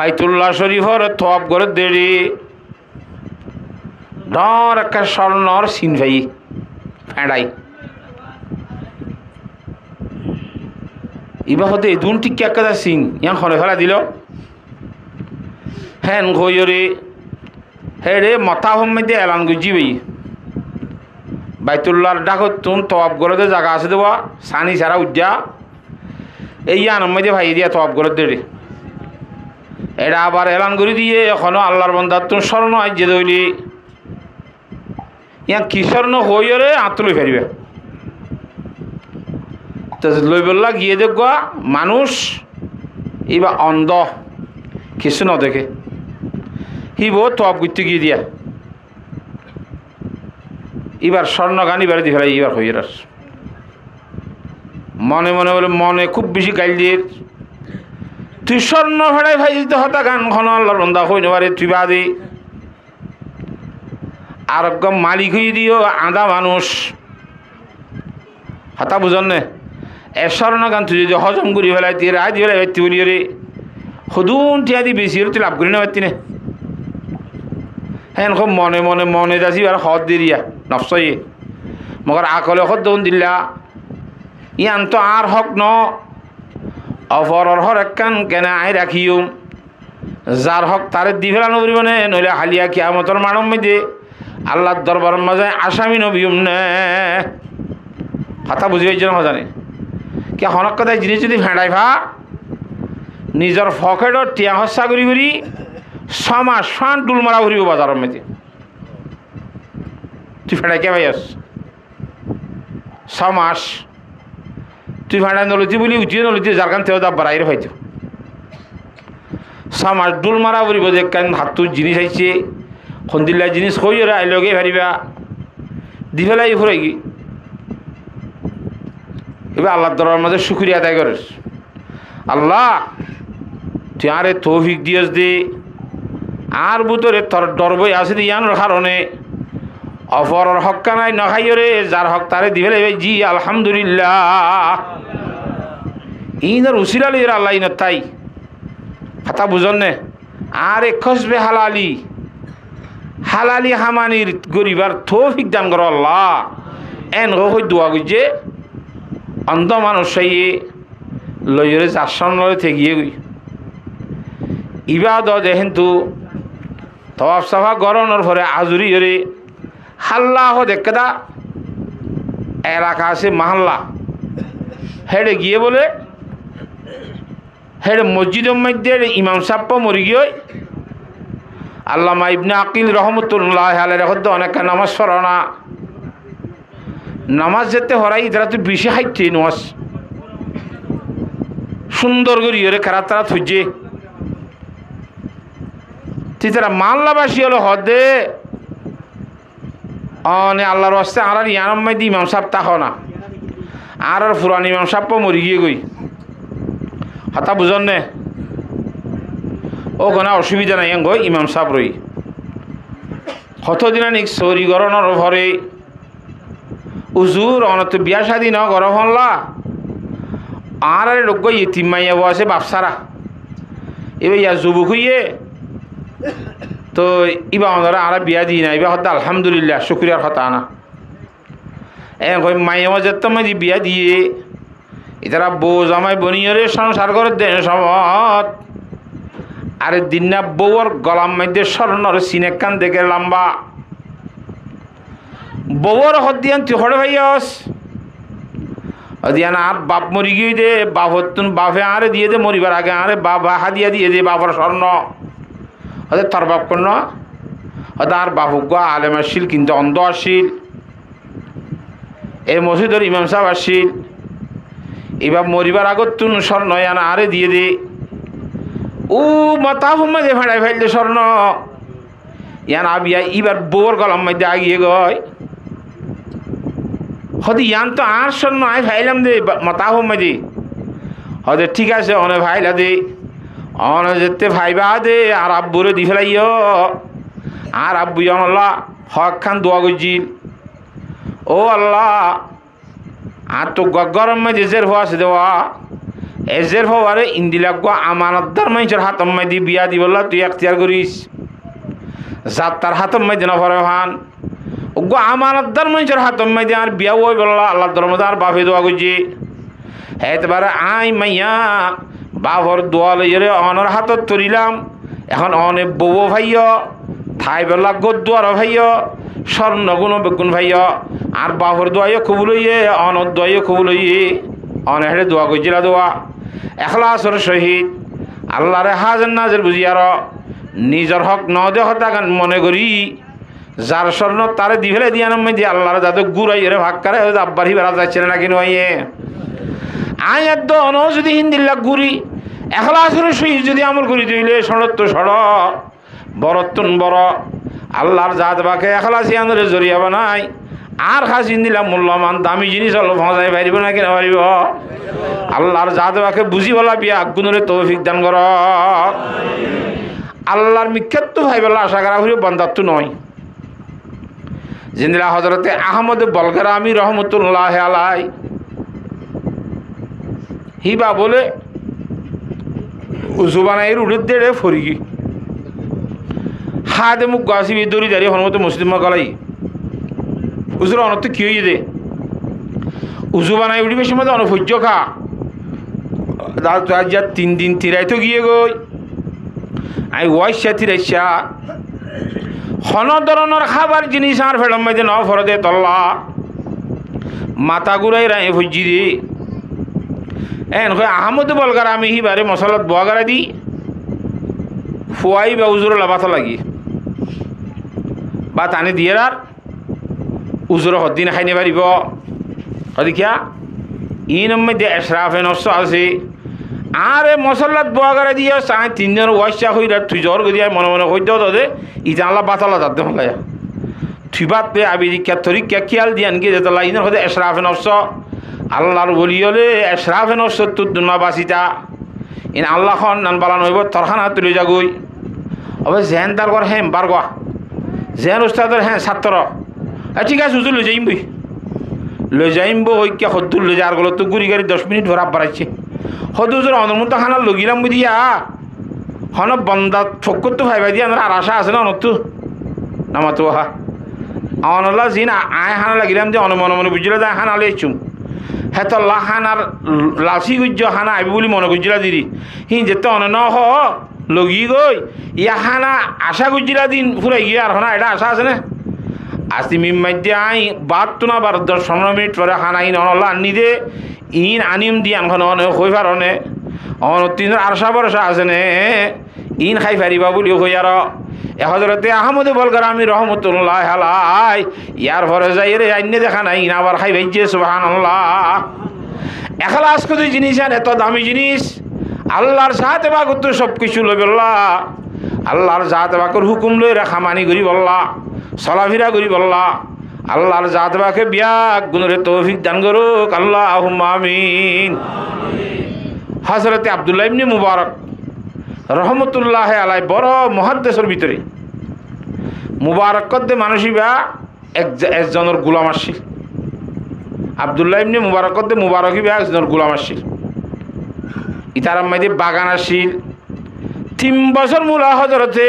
বাইতুল্লাহ শরীফর থপ করে দেড়ি ডর একটা স্বর্ণর সিন ভাই ফেঁড়াই ইবা হতে দুন টিকা একটা সিন ইয়ান খনে ফেলা দিল হ্যাঁ ঘরে হে রে মতা হম্মে এলান গুজি বই বাইতুল্লাহর ডাকত তুন তওয়াব করে জায়গা আছে দেওয়া সানি সারা উজ্জা এই আনম্মে ভাই দিয়া তওয়াব করে দে এটা আবার এলান করে দিয়ে এখনো আল্লাহর বন্দার তুন স্বর্ণ আইজে দইলি ইয়া কি স্বর্ণ হইরে আঁতলে ফেরবে তো লইবল্লা গিয়ে দেখবা মানুষ এবার অন্ধ কিছু ন দেখে হিব তওয়াব করতে গিয়ে দিয়া এবার স্বর্ণ গানি বেড়ে দিয়ে ফেলাই এবার হয়ে মনে মনে বলে মনে খুব বেশি গাইল দিয়ে তুই স্বর্ণ ফেড়াই ভাই দিতে হতা গান খন আল্লাহর বন্দা হই নেবারে তুই বাদে আর একদম মালিক হয়ে দিও আধা মানুষ হতা বুঝন নে এ স্বর্ণ গান তুই যদি হজম করি ফেলাই তুই রায় দিয়ে ফেলাই ব্যক্তি বলি রে সদুন টিয়া দি বেশি তুই লাভ করি না পারতি না হ্যাঁ খুব মনে মনে মনে যাচ্ছি আর হদ দিরিয়া নফসই মগর আকলে হদ দৌন দিল্লা ইয়ান তো আর হক ন অপরর হর একখান কেনে আই রাখিও যার হক তারে দি ফেলানো পরিমাণে নইলে হালিয়া কিয়ামতর মানব মেদে আল্লাহর দরবার মাঝে আসামি নবিয়ম নে কথা বুঝি হয়েছে না জানে কে হনক কথায় জিনিস যদি ফেঁড়াই ভা নিজের ফকেটর টিয়া হস্যা করি করি সমাজ ফান ডুল মারা ঘুরিব বাজারের মেঝে তুই ফেঁড়াই কে ভাই আস সমাজ তুই ফেঁড়াই নলতি বলি উঠিয়ে নলতি যার কান তেও দা বাড়াইরে হয়তো সমাজ ডুল মারা ঘুরিব যে কান হাতু জিনিস আইছে খন্দিল্লা জিনিস হই রে আইলগে ভারিবা দি ফেলাই ঘুরাই গি এবার আল্লাহর দরবার মাঝে শুকরিয়া আদায় করিস আল্লাহ তুই আরে তৌফিক দিয়েস দে আর বুতরে তোর ডরবই আছে ইয়ানোর কারণে অপরের হক্কা নাই নখাইও রে যার হক তারে দিবে লাগবে জি আলহামদুলিল্লাহ ইনার উসিলালি আল্লাহ ইনত তাই কথা বুঝন নে আর খসবে হালালি হালালি হামানির গরিবার তৌফিক দান কর আল্লাহ এন হই দোয়া গুজে অন্ধ মানুষ সেই লইরে চারশন লয়ে থেকিয়ে গই ইবাদ যেহেতু তওয়াফ সাফা গরনের পরে আজুরি হরে হাল্লা দেখে দা এলাকা আছে মাহাল্লা হেডে গিয়ে বলে হেডে মসজিদের মধ্যে ইমাম সাপ্পা মরি গিয়ে আল্লামা ইবনে আকিল রহমতুল্লাহ আলাইহি হদ্দ অনেক নামাজ পড়া নামাজ যেতে হরাই তারা তুই বেশি হাইতে নামাজ সুন্দর করি হরে খারাপ তারা থুজে তারা মাল্লাবাসী হলো হদে অনে আল্লাহর রাস্তায় আর ইয়ানম্মাই দি ইমাম সাহেব তাহ না আর ফুরান ইমাম সাহেব মরি গিয়ে গই হতা বুঝন নে ও কোনো অসুবিধা নাই গই ইমাম সাহেব রই কতদিন নিক চৌরি গরণর ভরে উজুর অনত বিয়া শাদি ন গর হল্লা আর লোক ইতিম মাইয়া আছে বাপসারা এবার ইয়া যুবক হইয়ে তো ইবা আমরা আর বিয়া দিই না ইবা হতে আলহামদুলিল্লাহ শুক্রিয়ার কথা না মাইয়া যেত মাই বিয়া দিয়ে এতারা বউ জামাই বনিয়রে সংসার করে দেন সমত আর দিন না বউর গলাম মধ্যে স্বর্ণর সিনেকান দেখে লম্বা বউর হদিয়ান তুই হরে ভাইয়াস হদিয়ান আর বাপ মরি গিয়ে দে বাপ হতুন বাপে আরে দিয়ে দে মরিবার আগে আরে বাবা হাদিয়া দিয়ে দে বাবার স্বর্ণ হয়তো তার বাপ কন্য হয়তো আর বাপুক আলেম আসছিল কিন্তু অন্ধ আসছিল এই মসজিদের ইমাম সাহেব আসছিল এবার মরিবার আগত তুন স্বর্ণ আনা আরে দিয়ে দে ও মাথা মধ্যে ফেড়াই ফেললে স্বর্ণ ইয়ান আবিয়া এবার বউর গলাম মধ্যে আগিয়ে গয় হয়তো ইয়ান তো আর স্বর্ণ আয় ফাইলাম দে মাথা মধ্যে হয়তো ঠিক আছে অনে ভাইলা দে অনে যেতে ভাইবা দে আর আব্বুরে দি ফেলাইও আর আব্বু আল্লাহ হক খান দোয়া গজিল ও আল্লাহ আর তো গরম মধ্যে জের হওয়া আছে দেওয়া এজের ফবারে ইন্দিলাগ আমানতদার মানুষের হাতম মাই দি বিয়া দি বললা তুই এখতিয়ার করিস যাত্রার হাতম মাই দিন ফরে হান গো আমানতদার মানুষের হাতম মাই দি আর বিয়া ওই বললা আল্লাহ দরমদার বাপে দোয়া করছি এতবারে আই মাইয়া বাপর দোয়া লইরে অনর হাতত তুলিলাম এখন অনে বউ ভাইয় থাই বেলা গদ্দুয়ার ভাইয় স্বর্ণগুণ বেগুন ভাইয় আর বাপর দোয়াইও খুব লইয়ে অনর দোয়াইও খুব লইয়ে অনেহেরে দোয়া করছিল দোয়া এখলাসর সহিত আল্লাহরে হাজার নাজের বুঝিয়ার নিজের হক ন দেহ তাকান মনে করি যার স্বর্ণ তারে দি ফেলে দিয়া নাম দিয়ে আল্লাহর যাতে গুড়াই রে ভাগ করে আব্বারই বেড়া যাচ্ছে না কিনো আই এত অন যদি হিন্দিল্লা ঘুরি এখলাসর সহিত যদি আমল করি দিলে সড়ত্ব সড় বরত্তন বড় আল্লাহর জাত বাকে এখলাসি আন্দোলনের জড়িয়া বানাই আর খাসি দিলাম মূল্যমান দামি জিনিস হলো ভাজাই পারিব না কিনা পারিব আল্লাহর জাত বাকে বুঝি বলা বিয়া আগুনরে তৌফিক দান কর আল্লাহর মিক্ষাত ভাই বলা আশা করা হইল বন্দাত্ম নয় জিন্দিলা হজরতে আহমদ বলগেরা আমি রহমতুল্লাহ আলাই হিবা বলে জুবানাইয়ের উড়ের দেড়ে ফরিগি হাতে মুখ গাছিবি দড়ি দাঁড়িয়ে হনুমত মুসলিম গলাই উজুর অনত কি হয়ে দে উজু বানাই উঠি বেশি মধ্যে অনভোজ্য খা যা 3 দিন তিরাই তো গিয়ে গই আই ওয়াইসা তিরাইসা হন ধরনের খাবার জিনিস আর ফেলম মাঝে ন ফরদে তল্লা মাথা ঘুরাই রাই ভুজি দি এন আহমদ বলগার আমি হিবারে মশলাত বোয়াগারা দি ফুয়াই বা উজুর লাভাত লাগি বা টানি দিয়ে আর উজুর হদ্দিন খাইনে পারিব দেখিয়া ইন মধ্যে এশরাফে নষ্ট আছে আর মশলাত বোয়াগারা দিয়ে চাই 3 জন ওয়াইসা হইরা তুই জ্বর গদিয়া মনে মনে হইতেও তোদের ইটা আল্লাহ বাতালা যাতে হলাইয়া থুইবাত পে আবি দীক্ষা তরিকা খেয়াল দিয়ান গিয়ে যেত লাইনের হতে এশরাফে নষ্ট আল্লাহর বলি হলে এশরাফে নষ্ট তোর দুনা বাসিটা ইন আল্লাহ খন নান বালান হইব তরখানা তুলে যাগই অবে জেন তার ঘর হ্যাঁ বার গা জেন উস্তাদের হ্যাঁ ছাত্র ঠিক আছে উজু লৈ যাইম লৈ যাইম ঐক্য সদ্দুর লৈ যার গলো তো গুড়ি গাড়ি 10 মিনিট ভরা বাড়াইছে সদুজোর অনমত খানা লগিলাম দিয়া হন বন্দা ফকর তো ভাই দিয়া আর আশা আছে না অনতো নামাতো হা অনলা জিন আয় হানা লাগিলাম যে অনমন মনে বুঝলে যায় হানা লেচুম হেত লাহানার লাসি গুজ্জ হানা আইবি বলি মনে গুজরা দিদি হি যেতে অনন হ লগি গই ইয়া হানা আশা গুজরা দিন ফুরাই গিয়ে আর হনা এটা আশা আছে না আসি মিম্মাইতে আই বাদ তো না 10-15 মিনিট পরে হানা ইন অনলা আনি দে ইন আনিম দি আনখন অনে হই পারনে অন 3 আরশা ভরসা আছে নে ইন খাই পারিবা বলি হই আর হজরতে আহমদ বলগার আমি রহমতুল্লাহ আলাই ইয়ার পরে যাই রে আইনে দেখা নাই ইন আবার খাই ভাইছে সুবহানাল্লাহ এখলাস কত জিনিস আর এত দামি জিনিস আল্লাহর সাথে বাগত সব কিছু লই বললা আল্লাহর জাত বাকর হুকুম লই রাখা মানি করি বললা চলাফেরা করি বললা আল্লাহর জাত বাকে বিয়া গুণরে তৌফিক দান করুক আল্লাহুম্মা আমিন হযরতে আব্দুল্লাহ ইবনে মুবারক রহমতুল্লাহ আলাই বড় মুহাদ্দিসের ভিতরে মুবারক কদ্দে মানুষই বা একজনের গোলাম আসছিল আব্দুল্লাহ ইবনে মুবারক কদ্দে মুবারকই বা একজনের গোলাম আসছিল ইতার মাইদে বাগান আসছিল 3 বছর মুলা হযরতে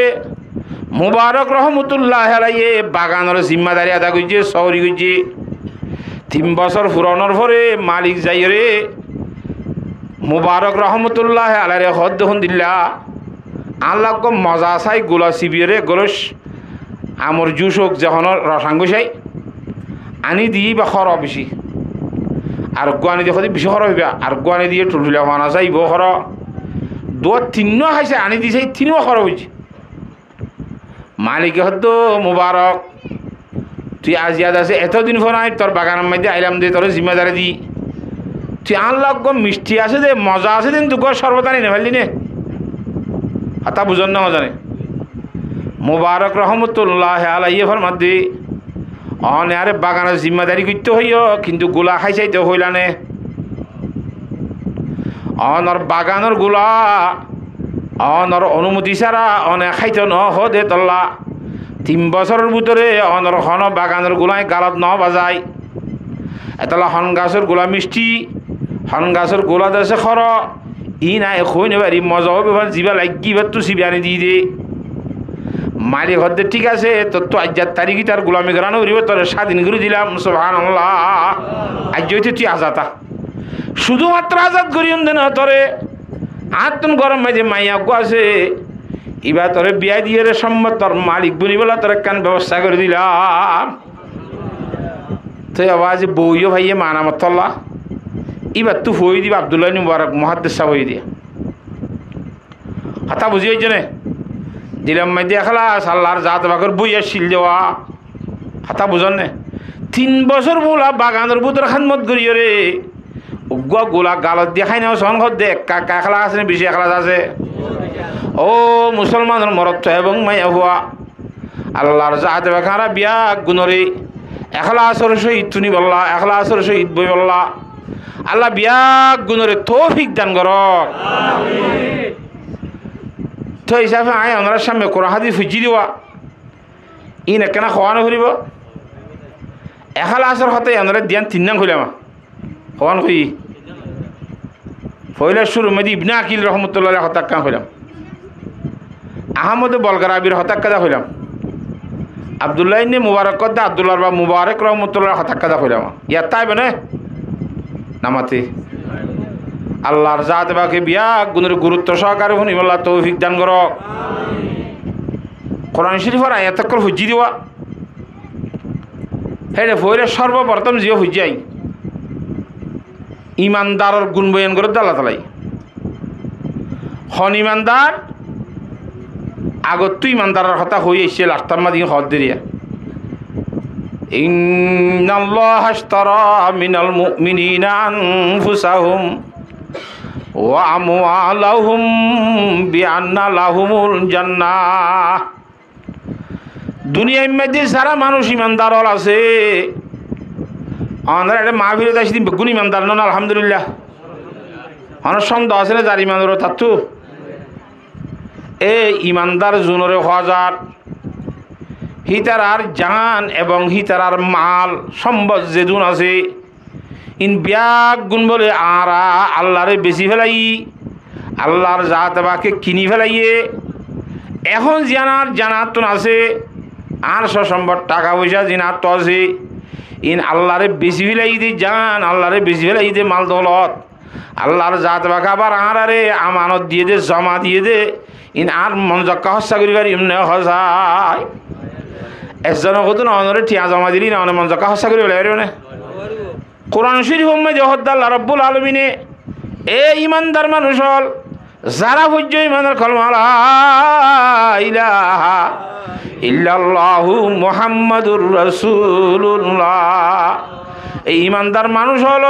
মুবারক রহমতুল্লাহ আলাইয়ে বাগানের জিম্মাদারি আদা করছে সৌরি করছে 3 বছর পুরানোর পরে মালিক যাই রে মুবারক রহমতুল্লাহ আলাইরে হদ দেখুন দিল্লা আল্লাহ মজা চাই গোলা চিবিরে গলস আমর জুস হোক যখন রসাঙ্গ চাই আনি দিই বা খর বেশি আর গোয়ানি দেখো বেশি খর হইবা আর গোয়ানি দিয়ে টুলটুলা হওয়া যাইব খর 2-3 খাইছে আনি দিছে 3 খর হয়েছে মালিকে হতো মুবারক তুই আজ ইয়াদ আছে এতদিন ফোনাই তোর বাগানের মধ্যে আইলাম দে তোর জিম্মেদারি দি তুই আনলাম মিষ্টি আছে দে মজা আছে দিন তুই সর্বতানি নে ফেললি নে তা বুঝন না মজা নেই মুবারক রহমতুল্লাহ আলাইয়ে ফরমাত দি অনে আরে বাগানের জিম্মেদারি করতে হইও কিন্তু গোলা খাইছাইতে হইলা নে অনর বাগানের গোলা অনর অনুমতি ছাড়া অনে খাইতে ন হদে তল্লা 3 বছরের ভিতরে অনর হন বাগানের গোলাই গালত ন বাজায় এতলা হন গাছের গোলা মিষ্টি হন গাছের গোলা দেশে খর ই না এখন এবারই মজা হবে জিবা লাগিবার তো সিবি আনি দিয়ে দে মালিক হদ্দে ঠিক আছে তোর তো আজ তারিখই তার গোলামি করানো করিব তোর স্বাধীন করে দিলাম সুবহানাল্লাহ আজ হইতে তুই আজাতা শুধুমাত্র আজাদ করিও না তোরে আত্মন গরম মাঝে মাইয়া গো আছে এবার তোরে বিয়া দিয়ে রে সম্মত তোর মালিক বলি বলা তোর কান ব্যবস্থা করে দিলাম তো আওয়াজ বইও ভাইয়ে মানামতল্লাহ এবার তুই হই দিবা আব্দুল্লাহ মুবারক মুহাদ্দিস সাহেব হই দিয়া কথা বুঝি হয়েছে না দিলাম মাইদি এখলাস আল্লাহর জাত বাকর বইয়া শিল দেওয়া কথা বুঝন না 3 বছর বলা বাগানের বুতর খানমত করিও রে উগুয়া গোলা গালত দিয়ে খাই নাও সঙ্গ দেখ কাকা এখলাস আছে বেশি এখলাস আছে ও মুসলমানের মরত এবং মাইয়া হওয়া আল্লাহর জাত বাকারা বিয়া গুণরে এখলাসর সহিত তুমি বললা এখলাসর সহিত বই বললা আল্লাহ বিয়া গুণরে তৌফিক দান কর তো হিসাবে আয় আমরা সামনে কোরআন হাদিস ফুজি দিবা ই না কেনা খাওয়ানো ফুরিব এখালাসর হতে আমরা দিয়ান 3 নাম খুলাম খাওয়ান খুই পয়লা শুরু মেদি ইবনে আকিল রহমতুল্লাহ হতাক কান খুলাম আহমদ বলগরাবির হতাক কাদা খুলাম আব্দুল্লাহ ইবনে মুবারক কদা আব্দুল্লাহ বা মুবারক রহমতুল্লাহ হতাক কাদা খুলাম ইয়া তাই বনে নামাতে আল্লাহর জাত বাকে বিয়া গুণের গুরুত্ব সহকারে শুনি বললা তৌফিক দান কর কোরআন শরীফের আয়াত কল হুজি দিবা হেডে ফইরে সর্বপ্রথম জিও হুজাই ইমানদারের গুণ বয়ান করে আল্লাহ তাআলাই হন ইমানদার আগত তুই ইমানদারের কথা হই আইছে লাস্টার মাদি হদ দিয়া ইন্নাল্লাহা আশতারা মিনাল মুমিনিনা আনফুসাহুম ওয়া আমওয়ালাহুম বিআন্না লাহুমুল জান্নাহ দুনিয়ার মধ্যে সারা মানুষ ইমানদার আছে আমরা একটা মাহফিলে আসি বেগুন ইমানদার নন আলহামদুলিল্লাহ আমার সন্দেহ আছে না যার ইমানদার তাতো এই ইমানদার জুনরে হাজার হিতার আর জান এবং হিতার আর মাল সম্পদ যেদুন আছে ইন ব্যাগ গুণ বলে আরা আল্লাহরে বেশি ফেলাই আল্লাহর জাত বাকে কিনি ফেলাইয়ে এখন জানার জানাত আছে আর সম্পদ টাকা পয়সা জিনাত আছে ইন আল্লাহরে বেশি ফেলাই দে জান আল্লাহরে বেশি ফেলাই দে মাল দৌলত আল্লাহর জাত বাকে আবার আরে আমানত দিয়ে দে জমা দিয়ে দে ইন আর মন জক্কা হস্যা করি পারি এমনি হসায় একজনের কত না অনরে ঠিয়া জমা দিলি না অনেক মন জক্কা হস্যা করি বলে পারিব না কোরআন শরীফ মধ্যে হদ্দাল্লাহ রব্বুল আলামিনে এই ইমানদার মানুষ হল যারা পূজ্য ইমানের কলমা লা ইলাহা ইল্লাল্লাহু মুহাম্মাদুর রাসূলুল্লাহ এই ইমানদার মানুষ হল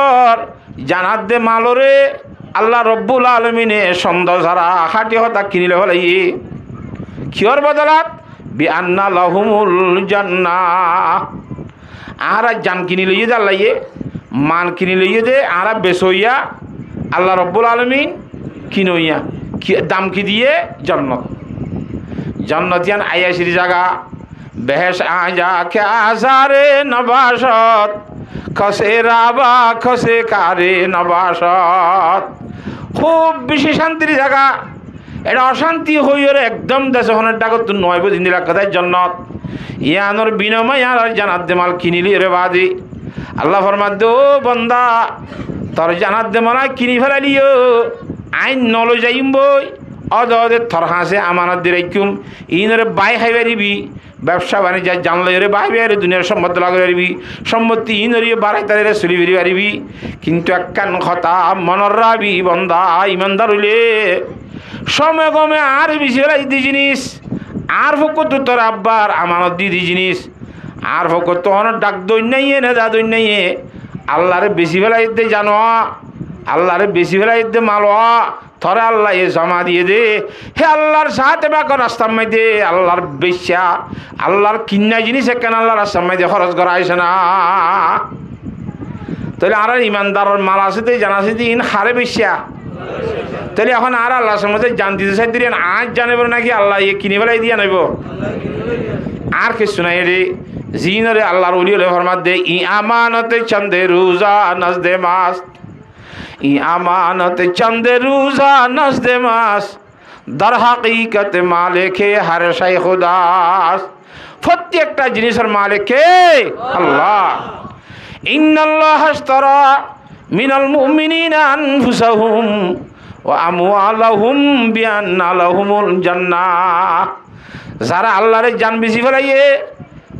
জানাত দে মালরে আল্লাহ রব্বুল আলামিনে সন্দেহ যারা খাটি হতা কিনিলে হলাই কিয়র বদলাত বিআন্না লাহুমুল জান্নাহ আর জান কিনি লইয়ে আল্লাহয়ে মান কিনি লইয়ে দে আর বেসইয়া আল্লাহ রব্বুল আলামিন কিনইয়া দাম কি দিয়ে জান্নাত জান্নাতিয়ান আয়াসির জায়গা বেহেশ আজা কে আসারে নবাসত খসে রাবা খসে কারে নবাসত খুব বেশি শান্তির জায়গা এটা অশান্তি হইরে একদম দেশনের ডাকত নয় বুঝিন দিলা কথায় জান্নাত ইয়ানোর বিনিময় আর জানাত দে মাল কিনিলি রে বাদি আল্লাহ ফরমাদ দে ও বান্দা তোর জানাত দে মাল কিনি ফেলালিও আইন নলো যাইম বই অদে থর হাসে আমানত দি রাখুম ইনরে বাই খাইবারিবি ব্যবসা বাণিজ্য জানলে রে বাই বাইরে দুনিয়ার সম্পদ লাগাইবি সম্পত্তি ইনরে বাড়াই তারে চলি বেরি পারিবি কিন্তু একখান কথা মনর রাবি বান্দা ইমানদার হইলে সময় কমে আর বেশি ফেলাই দি জিনিস আর ফকত তোর আব্বার আমানত দি জিনিস আর ফকত তো ডাক দই নাইয়ে না যা দই নাইয়ে আল্লাহরে বেশি ফেলাই দে জানো আল্লাহরে বেশি ফেলাই দে মালওয়া থরে আল্লাহ এ জমা দিয়ে দে হে আল্লাহর সাথে বাকর রাস্তার মধ্যে আল্লাহর বেশ্যা আল্লাহর কিন্না জিনিস কেন আল্লাহর রাস্তার মধ্যে খরচ করা আইসে না তাহলে আর ইমানদারের মাল আছে তো জানাছে দিন হারে বেশ্যা তাহলে এখন আর আল্লাহর মধ্যে জান দিতে চাই দিলেন আজ জানেব নাকি আল্লাহ ইয়ে কিনে বেলাই দিয়া নেব আর কিছু নাই রে জিনরে আল্লাহর উলি হলে ফরমাত দে ই আমানতে চন্দে রোজা নজদে মাস ই আমানত চন্দে রোজা নজদে মাস দর হাকিকত মালিকে হর শাই খুদাস। প্রত্যেকটা জিনিসের মালিক কে? আল্লাহ। ইন্নাল্লাহ আশতারা মিনাল মুমিনিনা আনফুসাহুম ওয়া আমওয়ালাহুম বিআন্না লাহুমুল জান্নাহ। যারা আল্লাহরে জান বেশি ফেলাইয়ে,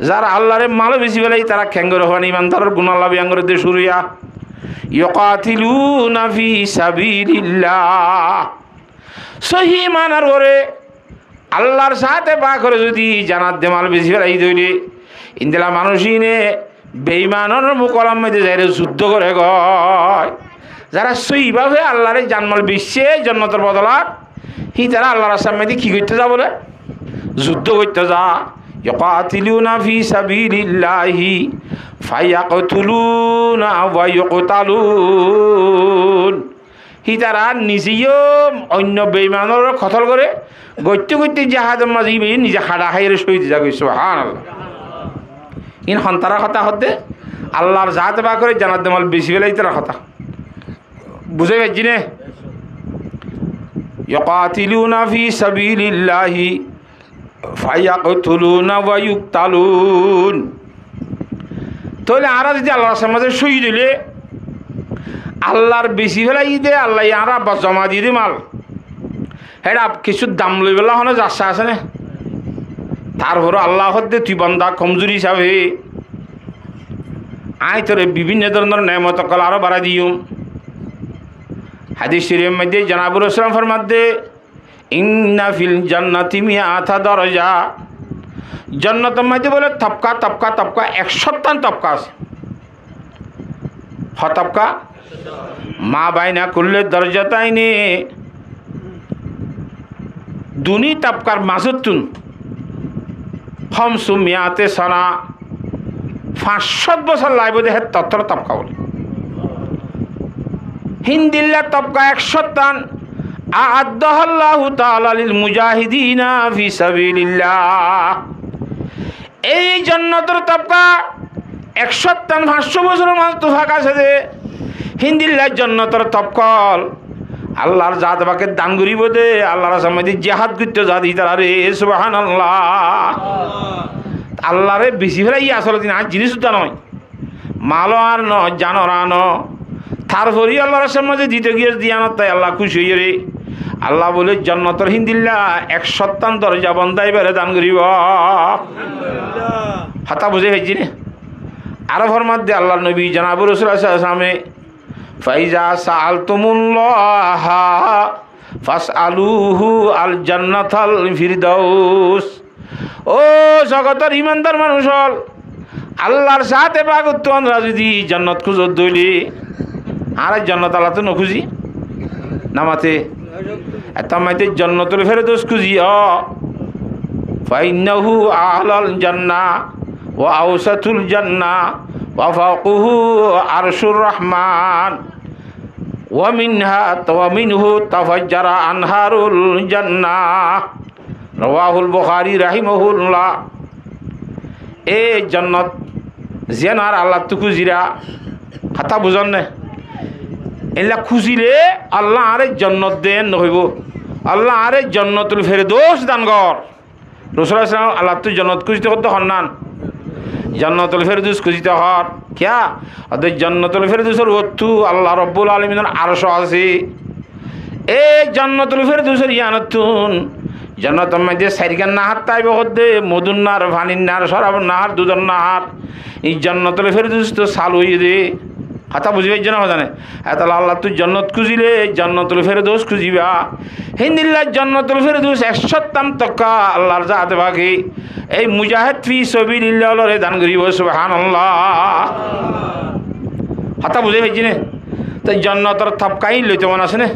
যারা আল্লাহরে মাল বেশি ফেলাই, তারা খেঙ্গর হওয়ান ইমানদারের গুণ আল্লাহ বিয়াঙ্গর দিয়ে শুরুয়া ইউকাতিলুনা ফি সাবিলিল্লাহ। সহি মানার ওরে আল্লাহর সাথে পা করে যদি জানাত দে মাল বেশি ফেলাই ধরে ইন্দিলা মানুষই নে বেঈমানের মুকলম মধ্যে যাই যুদ্ধ করে গয়। যারা সহিভাবে আল্লাহরে জানমাল বিশ্বে জন্নতের বদলাত হি তারা আল্লাহর সামনে দিয়ে কী করতে যা বলে? যুদ্ধ করতে যা। ইউকাতিলুনা ফি সাবিলিল্লাহি ফায়াকতুলুনা ওয়া ইউকতালুন। হি তারা নিজেও অন্য বেঈমানের কতল করে গত্যে গত্যে জাহাজের মাঝে নিজে খাড়া খাইয়ে শহীদ যা গেছে। সুবহানাল্লাহ। ইন সন্তারা কথা হতে আল্লাহর জাত বা করে জানাত দেমাল বেশি বেলাই তারা কথা বুঝে পাচ্ছি নে। ইউকাতিলুনা ফি সাবিলিল্লাহি ফায়াকতুলুনা ওয়া ইউকতালুন। তাহলে আরা যদি আল্লাহর সমাজে শহীদ হইলে আল্লাহর বেশি ফেলাই দে আল্লাহ আরা জমা দিয়ে দে মাল হেটা কিছু দাম লই বেলা হনে যাচ্ছে আছে না। তারপরে আল্লাহ দে তুই বান্দা কমজোরি হিসাবে আয় তোরে বিভিন্ন ধরনের নেমত কল আরো বাড়া দিও। হাদিস শরীফের মধ্যে জনাবুল ইসলাম ফরমাতে ইন্না ফিল জান্নাতি মিআতা দরজা। জান্নাতের মধ্যে বলে তবকা তবকা তবকা 100 তবকা আছে। হ তবকা মা বাইনা করলে দরজা তাইনে দুনি তবকার মাঝতুন হমসু মিয়াতে সানা 500 বছর লাইব দেহে তত্র তবকা বলে। হিন্দিল্লা তবকা 100 আ'আদ্দাহাল্লাহু তাআলা লিল মুজাহিদিনা ফি সাবিলিল্লাহ। এই জান্নাতের তবকা 100 500 বছরের মাঝ তুফাক আছে যে হিন্দিল্লা জান্নাতের তবকল আল্লাহর জাত বাকে দান করিব দে আল্লাহর সামনে জিহাদ করতে যা দিই তারা রে। সুবহানাল্লাহ। আল্লাহরে বেশি ফেলাই আসলে দিন আর জিনিস উঠা নয় মালো আর ন জানরা ন তারপরই আল্লাহর সামনে দিতে গিয়ে দিয়ানত তাই আল্লাহ খুশি হইয়ে রে। আল্লাহ বলে জান্নাতের হিন্দিল্লা 100 দরজা বন্ধাই বেড়ে দান করিব। হাতা বুঝে হয়েছি নে। আরো ফরমাত দে আল্লাহর নবী জনাবুর রাসূলুল্লাহ সাল্লাল্লাহু আলাইহি ওয়াসাল্লাম ফাইজা সাআলতুমুল্লাহ ফাসআলুহু আল জান্নাতাল ফিরদাউস। ও জগতের ইমানদার মানুষ হল আল্লাহর সাথে বাগত আমরা যদি জান্নাত খুঁজো দইলে আর জান্নাত আল্লাহ তো নখুঁজি নামাতে এতামাইতে জান্নাতুল ফেরদৌস খুঁজি। ফাইন্নাহু আলাল জান্নাহ ওয়া আওসাতুল জান্নাহ ওয়া ফাওকুহু আরশুর রহমান ওয়া মিনহু তাফাজ্জারা আনহারুল জান্নাহ। রাওয়াহুল বুখারী রাহিমাহুল্লাহ। এ জান্নাত জেনার আল্লাহ তো খুঁজিরা কথা বুঝন না এলা খুঁজিলে আল্লাহ আরে জান্নাত দেন নহইব আল্লাহ আরে জান্নাতুল ফেরদৌস দান কর। রাসূলুল্লাহ সাল্লাল্লাহু আলাইহি ওয়াসাল্লাম আল্লাহ তো জান্নাত খুঁজতে করতে হন্নান জান্নাতুল ফেরদৌস খুঁজিতে হর কিয়া ওদের জান্নাতুল ফেরদৌসের ওতু আল্লাহ রাব্বুল আলামিনের আরশ আছে। এই জান্নাতুল ফেরদৌসের ইয়ানতুন জান্নাতের মধ্যে 4 নাহার তাইব হতে মধুর নাহার ভানির নাহার শরাবর নাহার দুধের নাহার। এই জান্নাতুল ফেরদৌস তো চালু হয়ে দে হাতা বুঝিবে জানা জানে তাহলে আল্লাহ তুই জান্নাত খুঁজিলে জান্নাতুল ফেরদৌস খুঁজিবা। হিন্দিল্লাহ জান্নাতুল ফেরদৌস 100 টাকা আল্লাহর জাতে বাকি এই মুজাহিদ ফি সাবিলিল্লাহ রে দান করিব। সুবহানাল্লাহ। হাতা বুঝে পাইছি নে। তো জান্নাতের থপকাই লইতে মন আছে না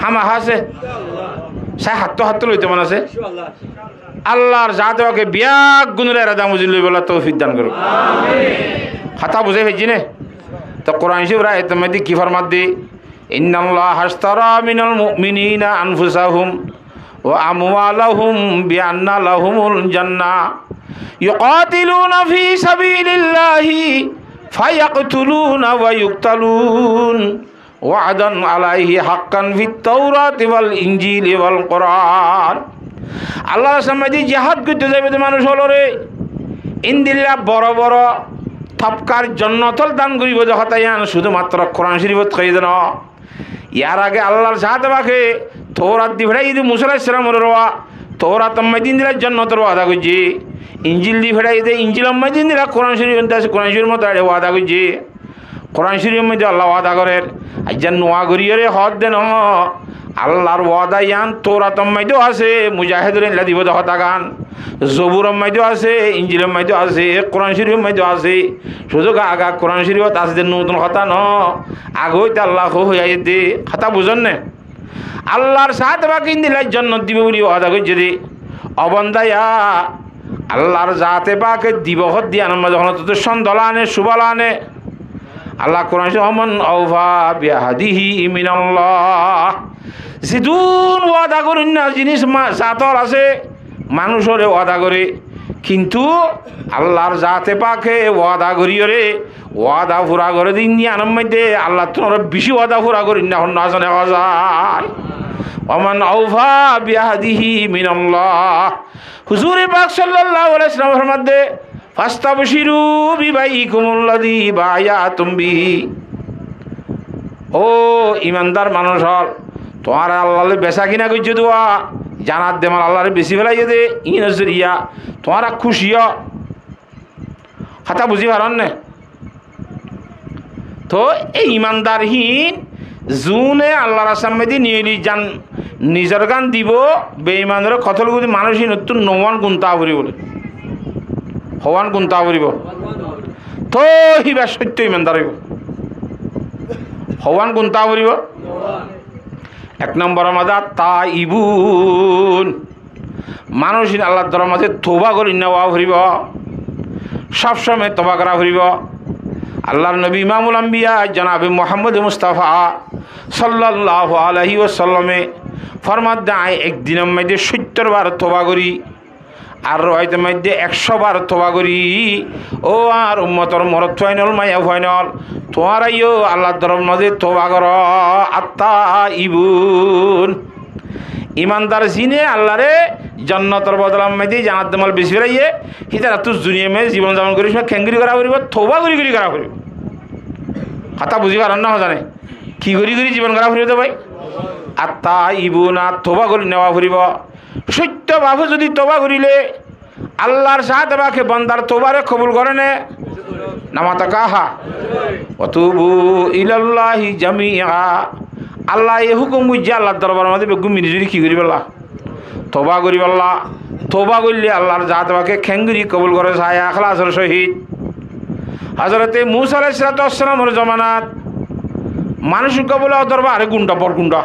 হামা হাসে সাই হাত লইতে মন আছে আল্লাহর জাতে বাকি বিয়াক গুণের এরা দাম বুঝি লইবলা তৌফিক দান করুক। হাতা বুঝে পাইছি নে। তো কোরআন শরীফের আয়াতের মধ্যে কি ফরমাত দি ইন্নাল্লাহা আশতারা মিনাল মুমিনিনা আনফুসাহুম ওয়া আমওয়ালাহুম বিআন্না লাহুমুল জান্নাহ ইউকাতিলুনা ফি সাবিলিল্লাহি ফায়াকতুলুনা ওয়া ইউকতালুন ওয়াদান আলাইহি হাক্কান ফিত তাওরাতি ওয়াল ইনজিলি ওয়াল কুরআন। আল্লাহর সামনে যে জিহাদ করতে যাবে মানুষ হলো রে ইনদিল্লা বড় বড় থপকার জন্নতল দান করিব যে হতায়ান শুধুমাত্র কোরআন শরীফত খাই দেন। ইয়ার আগে আল্লাহর সাথে বাকে তৌরাত দি ফেরাই যদি মুসা আলাইহিস সালামের রওয়া তৌরাত আম্মাই দিন দিলা জন্নতের ওয়াদা করছি, ইনজিল দি ফেরাই দে ইনজিল আম্মাই দিন দিলা কোরআন শরীফ আছে কোরআন শরীফের মতো ওয়াদা করছি। কোরআন শরীফের মধ্যে আল্লাহ ওয়াদা করেন আজ্জান নোয়া গরিয়রে হদ দেন আল্লাহর ওয়াদা ইয়ান তৌরাত আম্মাইতেও আছে, মুজাহিদুর ইল্লা দিব হতা গান, জবুর আম্মাইতেও আছে, ইনজিল আম্মাইতেও আছে, কোরআন শরীফ আম্মাইতেও আছে। শুধু আগা কোরআন শরীফত আছে নতুন কথা ন আগইতে আল্লাহ হইয়াই দে কথা বুঝন নে। আল্লাহর সাথে বাকি দিলাই জন্নত দিব বলি ওয়াদা করছে দে অবন্দায়া আল্লাহর জাতে পাকে দিবহত দিয়া নাম যখন তো সন্দলানে সুবলানে আল্লাহ কোরআন ওমান আওফা বিহাদিহি মিনাল্লাহ। যেদুন ওয়াদা করেন না জিনিস জাতর আছে মানুষরে ওয়াদা করে, কিন্তু আল্লাহর জাতে পাকে ওয়াদা করিয়রে ওয়াদা ফুরা করে দিন আনার মধ্যে আল্লাহ তোমার বেশি ওয়াদা ফুরা করিন না হন আসনে যায় ওমান আওফা বিহাদিহি মিনাল্লাহ। হুজুর পাক সাল্লাল্লাহু আলাইহি ওয়াসাল্লামের মধ্যে ফাস্তাবশিরু বিবাইকুমুল্লাযী বায়াতুম বিহি। ও ইমানদার মানুষ হল তোমার আল্লাহরে বেচা কিনা করছে দোয়া জানাত দেমাল আল্লাহরে বেশি ফেলাই দে ইনজরিয়া তোমারা খুশি কথা বুঝি পারেন না। তো এই ইমানদারহীন জুনে আল্লাহর সামনে দিয়ে নিয়ে যান নিজের গান দিব বেঈমানের কতল গুলি মানুষই নতুন নওয়ান গুণতা করি বলে হওয়ান গুণতা করিব তো হিবা সত্য ইমানদার হইব হওয়ান গুণতা করিব। এক নম্বর মাদা তা ইবুন মানুষ আল্লাহর দর মাঝে তোবা করি নেওয়া ফুরিব, সবসময় তোবা করা ফুরিব। আল্লাহর নবী ইমামুল আম্বিয়া জনাবে মুহাম্মদ মুস্তাফা সাল্লাল্লাহু আলাইহি ওয়াসাল্লামে ফরমাত দেয় একদিনের মধ্যে ৭০ বার তোবা করি আর রয়তের মধ্যে ১০০ বার তোবা করি। ও আর উম্মতর মরদ ফাইনল মায়া ফাইনল তোমারাইও আল্লাহর দর মাঝে তোবা কর আত্তা ইবুন। ইমানদার জিনে আল্লাহরে জন্নতর বদলাম মেদি জানাত দেমাল বেশি ফেরাইয়ে হিতারা তুই দুনিয়া মে জীবন যাপন করিস না খেঙ্গুরি করা করিব থৌবা করি করি করা করিব কথা বুঝি পারেন না জানে কি করি করি জীবন করা ফুরিব তো ভাই আত্মা ইবুন আর থৌবা করি নেওয়া ফুরিব। সত্য বাবু যদি তোবা করিলে আল্লাহর সাথে বাকে বন্দার তোবারে কবুল করে নে নামাতা কাহা অতুবু ইলাল্লাহি জামিআ। আল্লাহ এই হুকুম বুঝছে আল্লাহর দরবার মধ্যে বেগুন মিনিজুরি কী করি বললা তোবা করি বললা। তোবা করলে আল্লাহর জাত বাকে খেঙ্গুরি কবুল করে সায়া আখলাসের সহিত। হযরতে মূসা আলাইহিস সালামের জমানাত মানুষ কবুল দরবার আরে গুন্ডা বর গুন্ডা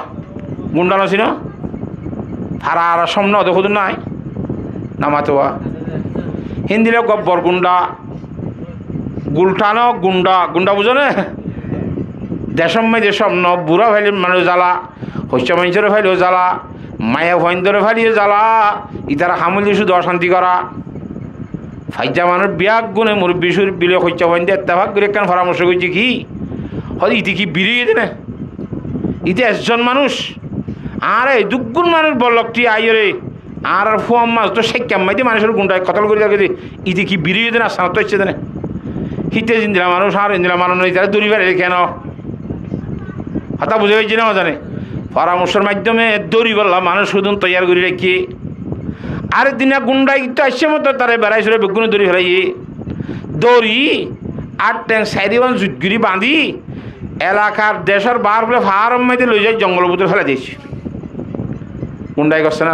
গুন্ডা নাছি না ফারা আর সামনে দেখো নাই নামাতোয়া হিন্দিলে গব্বর গুন্ডা গুলটানো গুন্ডা গুন্ডা বুঝো না দেশম্মাই দেশম ন বুড়া ভাইলে মানুষ জ্বালা হস্য মানুষের ভাইলেও জ্বালা মায়া ভয়ন্দরে ভাইলিও জ্বালা ইতারা হামলি শুধু অশান্তি করা ফাইজা মানুষ বিয়াক গুণে মুরব্বী সুর বিলে হস্য ভয়ন্দে এত্তাভাগ করে কেন পরামর্শ করছি কি হয়তো ইতি কি বিরিয়ে দে না ইতি ১ জন মানুষ আর এই দুগুণ মানুষ বলকটি আইরে আর ফুয়াম মাছ তো শেখাম্মাইতে মানুষের গুণটায় কতল করে থাকে ইতি কি বিরিয়ে দেন আর সাঁত ইচ্ছে দেনে হিতে ইন্দিরা মানুষ আর ইন্দিরা মানুষ নয় তারা দড়ি বেড়ে কেন কথা বুঝে গেছি না জানে পরামর্শের মাধ্যমে দড়ি বললা মানুষ শুধু তৈয়ার করে রাখি আর দিনা গুন্ডাই তো আসছে মতো তারা বেড়াইছিল বেগুনে দড়ি ফেলাই দড়ি আর ট্যাং সাইডিওয়ান জুটগুড়ি বাঁধি এলাকার দেশের বার বলে ফার্ম মেয়েতে লই যাই জঙ্গলের ভিতরে ফেলে দিয়েছি গুন্ডাই করছে না